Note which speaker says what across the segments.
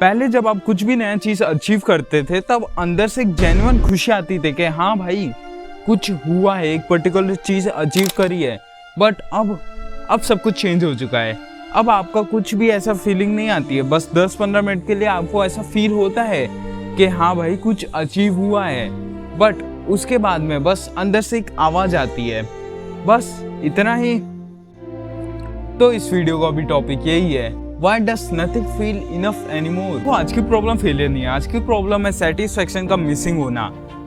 Speaker 1: पहले जब आप कुछ भी नया चीज अचीव करते थे तब अंदर से एक जेन्युइन खुशी आती थी कि हाँ भाई कुछ हुआ है, एक पर्टिकुलर चीज अचीव करी है। बट अब सब कुछ चेंज हो चुका है। अब आपका कुछ भी ऐसा फीलिंग नहीं आती है। बस 10-15 मिनट के लिए आपको ऐसा फील होता है कि हाँ भाई कुछ अचीव हुआ है, बट उसके बाद में बस अंदर से एक आवाज आती है, बस इतना ही। तो इस वीडियो का अभी टॉपिक यही है, Why does nothing feel enough anymore? तो आज की प्रॉब्लम फेलियर नहीं है, आज की प्रॉब्लम है सेटिस्फेक्शन का मिसिंग होना।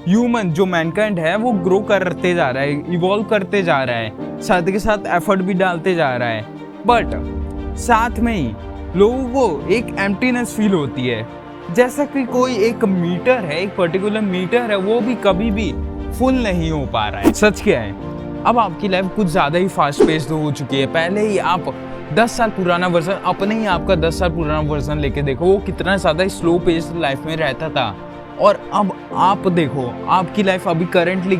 Speaker 1: ह्यूमन जो मैनकाइंड है वो ग्रो करते जा रहा है, इवॉल्व करते जा रहा है, साथ के साथ एफर्ट भी डालते जा रहा है, बट साथ में ही लोगों को एक एम्प्टीनेस फील होती है। जैसा कि कोई एक मीटर है, एक पर्टिकुलर मीटर है, वो भी कभी भी फुल नहीं हो पा रहा है। सच क्या है, अब आपकी लाइफ कुछ ज़्यादा ही फास्ट पेस्ड हो चुकी है। पहले ही आप 10 साल पुराना वर्जन, अपने ही आपका 10 साल पुराना वर्जन लेके देखो, वो कितना ज़्यादा स्लो पेस्ड लाइफ में रहता था। और अब आप देखो आपकी लाइफ अभी करंटली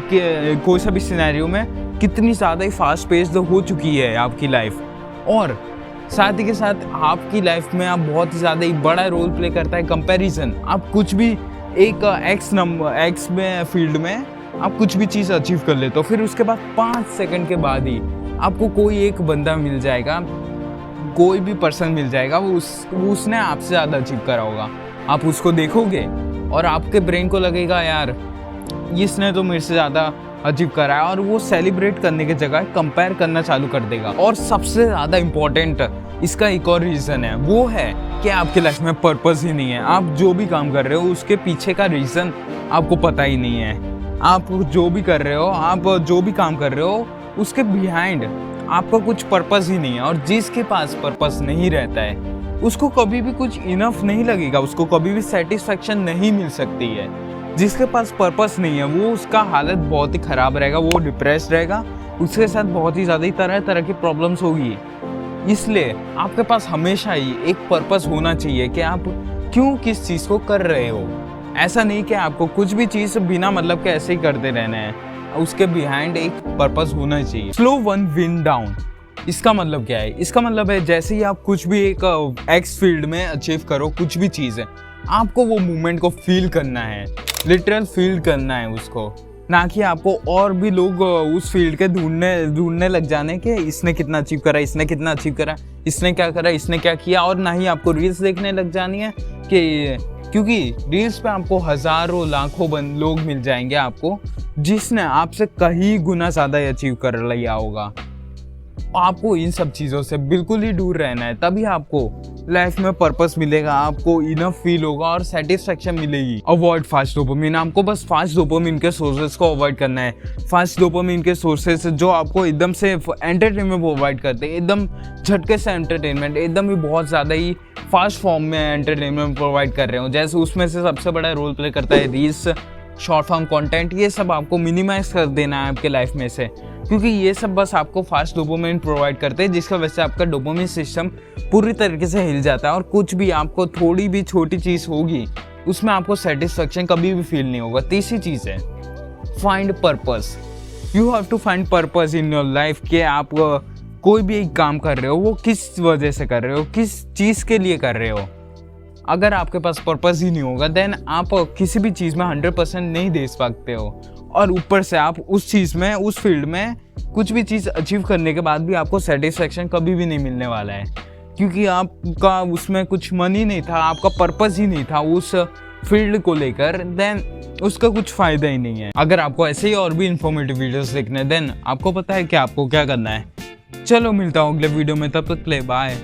Speaker 1: कोई सा भी सिनेरियो में कितनी ज़्यादा ही फास्ट पेस्ड हो चुकी है आपकी लाइफ। और साथ ही के साथ आपकी लाइफ में आप बहुत ही ज़्यादा ही बड़ा रोल प्ले करता है कंपैरिजन। आप कुछ भी एक एक्स में फील्ड में आप कुछ भी चीज़ अचीव कर लेते हो, फिर उसके बाद 5 सेकंड के बाद ही आपको कोई एक बंदा मिल जाएगा, कोई भी पर्सन मिल जाएगा, उसने आपसे ज़्यादा अचीव करा होगा। आप उसको देखोगे और आपके ब्रेन को लगेगा यार इसने तो मेरे से ज़्यादा अचीव करा है, और वो सेलिब्रेट करने की जगह कंपेयर करना चालू कर देगा। और सबसे ज़्यादा इम्पोर्टेंट इसका एक और रीज़न है, वो है कि आपकी लाइफ में पर्पस ही नहीं है। आप जो भी काम कर रहे हो उसके पीछे का रीज़न आपको पता ही नहीं है। आप जो भी कर रहे हो, आप जो भी काम कर रहे हो, उसके बिहाइंड आपका कुछ पर्पस ही नहीं है। और जिसके पास पर्पस नहीं रहता है उसको कभी भी कुछ इनफ नहीं लगेगा, उसको कभी भी सेटिस्फेक्शन नहीं मिल सकती है। जिसके पास पर्पस नहीं है वो उसका हालत बहुत ही ख़राब रहेगा, वो डिप्रेस्ड रहेगा, उसके साथ बहुत ही ज़्यादा तरह तरह की प्रॉब्लम्स होगी। इसलिए आपके पास हमेशा ही एक पर्पस होना चाहिए कि आप क्यों किस चीज़ को कर रहे हो। ऐसा नहीं कि आपको कुछ भी चीज़ बिना मतलब के ऐसे ही करते रहना है, उसके बिहाइंड एक पर्पस होना चाहिए। स्लो वन विन डाउन, इसका मतलब क्या है? इसका मतलब है जैसे ही आप कुछ भी एक एक्स फील्ड में अचीव करो, कुछ भी चीज़ है, आपको वो मूवमेंट को फील करना है, लिटरल फील करना है उसको, ना कि आपको और भी लोग उस फील्ड के ढूंढने लग जाने कि इसने कितना अचीव करा, इसने कितना अचीव करा, इसने क्या करा, इसने क्या किया। और ना ही आपको रील्स देखने लग जानी है कि क्योंकि रील्स पे आपको हज़ारों लाखों लोग मिल जाएंगे आपको जिसने आपसे कहीं गुना ज़्यादा अचीव कर लिया होगा। आपको इन सब चीज़ों से बिल्कुल ही दूर रहना है, तभी आपको लाइफ में पर्पस मिलेगा, आपको इनफ फील होगा और सेटिस्फेक्शन मिलेगी। अवॉइड फास्ट डोपामिन, आपको बस फास्ट डोपामिन के सोर्सेज को अवॉइड करना है। फास्ट डोपामिन के सोर्सेज जो आपको एकदम से एंटरटेनमेंट प्रोवाइड करते हैं, एकदम झटके से एंटरटेनमेंट, एकदम ही बहुत ज़्यादा ही फास्ट फॉर्म में एंटरटेनमेंट प्रोवाइड कर रहे हो। जैसे उसमें से सबसे बड़ा रोल प्ले करता है रील्स, शॉर्ट फॉर्म कंटेंट। ये सब आपको मिनिमाइज कर देना है आपके लाइफ में से, क्योंकि ये सब बस आपको फास्ट डोपामिन प्रोवाइड करते हैं, जिसका वजह से आपका डोपामिन सिस्टम पूरी तरीके से हिल जाता है। और कुछ भी आपको थोड़ी भी छोटी चीज़ होगी उसमें आपको सेटिस्फेक्शन कभी भी फील नहीं होगा। तीसरी चीज़ है find purpose. You have to find purpose in your life कि आप कोई भी एक काम कर रहे हो वो किस वजह से कर रहे हो, किस चीज़ के लिए कर रहे हो। अगर आपके पास पर्पस ही नहीं होगा देन आप किसी भी चीज़ में 100% नहीं दे सकते हो। और ऊपर से आप उस चीज़ में, उस फील्ड में कुछ भी चीज़ अचीव करने के बाद भी आपको सेटिस्फेक्शन कभी भी नहीं मिलने वाला है, क्योंकि आपका उसमें कुछ मन ही नहीं था, आपका पर्पस ही नहीं था उस फील्ड को लेकर, देन उसका कुछ फ़ायदा ही नहीं है। अगर आपको ऐसे ही और भी इंफॉर्मेटिव वीडियोस देखने देन आपको पता है कि आपको क्या करना है। चलो मिलता हूँ अगले वीडियो में, तब तक के लिए बाय।